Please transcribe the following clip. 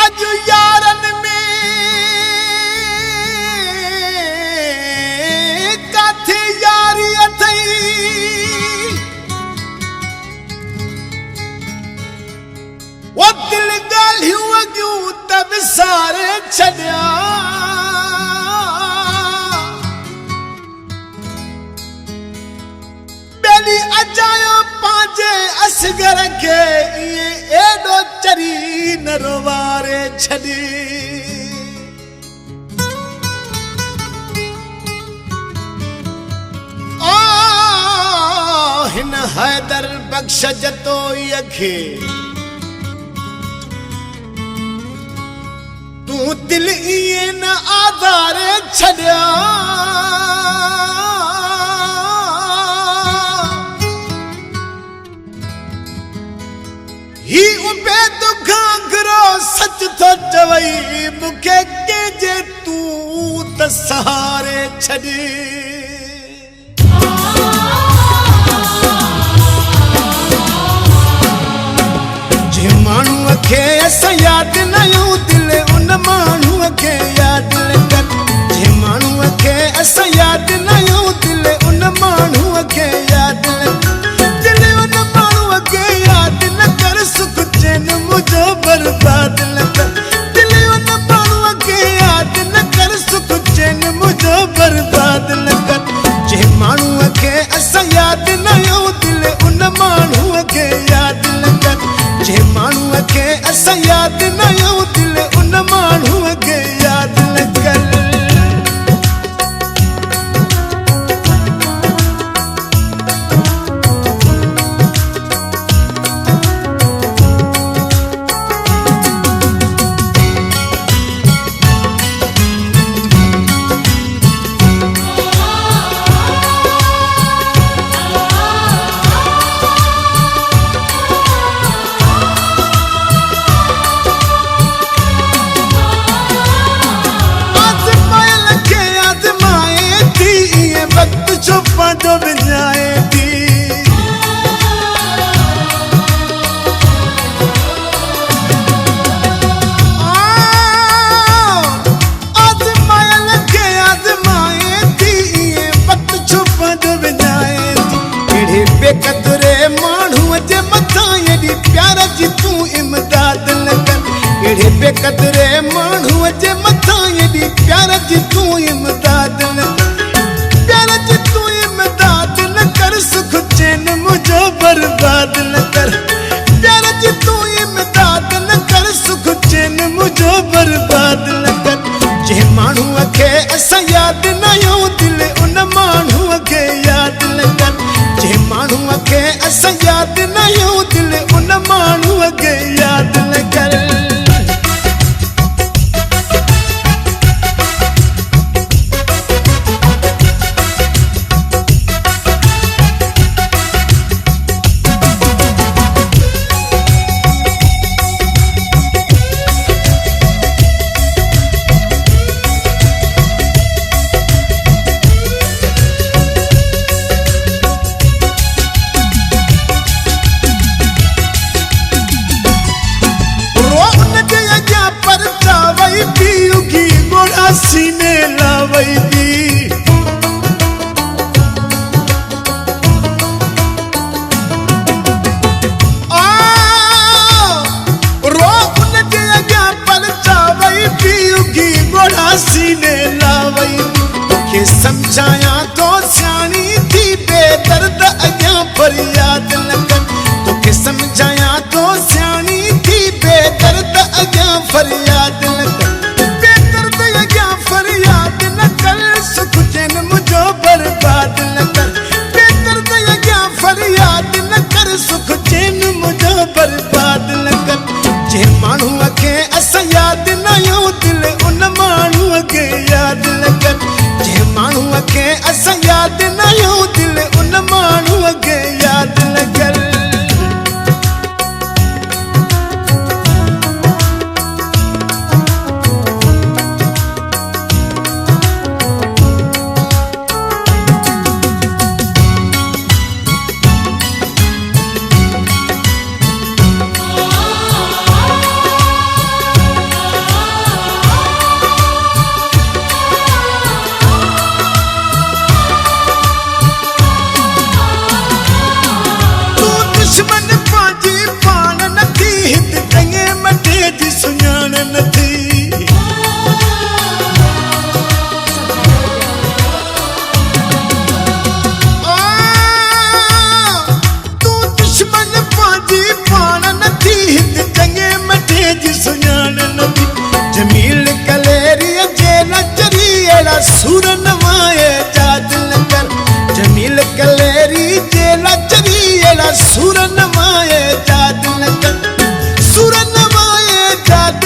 अज यारन में काथे यारी अथई वो दिल गालियूं अॻियूं त विसारे छॾिया ॿेली अजायो पंहिंजे असगर खे ईअं एॾो चरी न रोवारे छॾी हिन हैदर बख़्श जतोईअ खे तूं दिल ईअं न आधारे छॾिया ही उबैद घाघरो सच थो चवई मूंखे कंहिंजे तूं त सहारे छॾी जे माण्हूअ खे असां यादि न आहियूं दिल उन माण्हूअ खे यादि न कर जे माण्हूअ खे असां यादि न आहियूं दिल उन माण्हूअ खे यादि न कर दिल उन माण्हूअ खे यादि न कर सुख चैन मुंहिंजो बर्बाद न कर दिल उन माण्हूअ खे यादि न कर सुख चैन मुंहिंजो बर्बाद न कर जे माण्हूअ खे असां यादि न आहियूं दिल उन माण्हूअ खे यादि न कर जे माण्हूअ खे असां यादि न आहियूं दिल उन माण्हूअ खे यादि न कर जो विञाए थी आज़मायल खे आज़माए थी ईअं वक़्तु छुप जो विञाए थी अहिड़े बेक़दुरे माण्हूअ जे मथां एॾी प्यार जी तूं इमदाद न कर अहिड़े बेक़दुरे माण्हूअ जे मथां एॾी प्यार जी तूं इमदाद न कर सुख चैन मुझो बर्बाद न कर प्यार जी तू इमदाद न कर सुख चैन मुझो बर्बाद न कर जे माण्हूअ खे असां यादि न आहियूं दिल उन माण्हूअ खे यादि न कर जे माण्हूअ खे असां यादि न आहियूं दिल उन माण्हूअ खे यादि न कर सीने लावई दी रो उन जे अॻियां पर चावई पी उगी गोड़ा सीने लावई तोखे सम्झायां तो सियाणी थी बेदर्द अॻियां फरियाद न कर तोखे सम्झायां तो सियाणी थी बेदर्द अॻियां फरियाद न कर फरियाद न कर थी हित चंगे मठे जी सुञाण नदी जमील कलेरी जे नचरी एड़ा सुर नवाए जाद लंगर जमील कलेरी जे नचरी एड़ा सुर नवाए जाद लंगर सुर नवाए जाद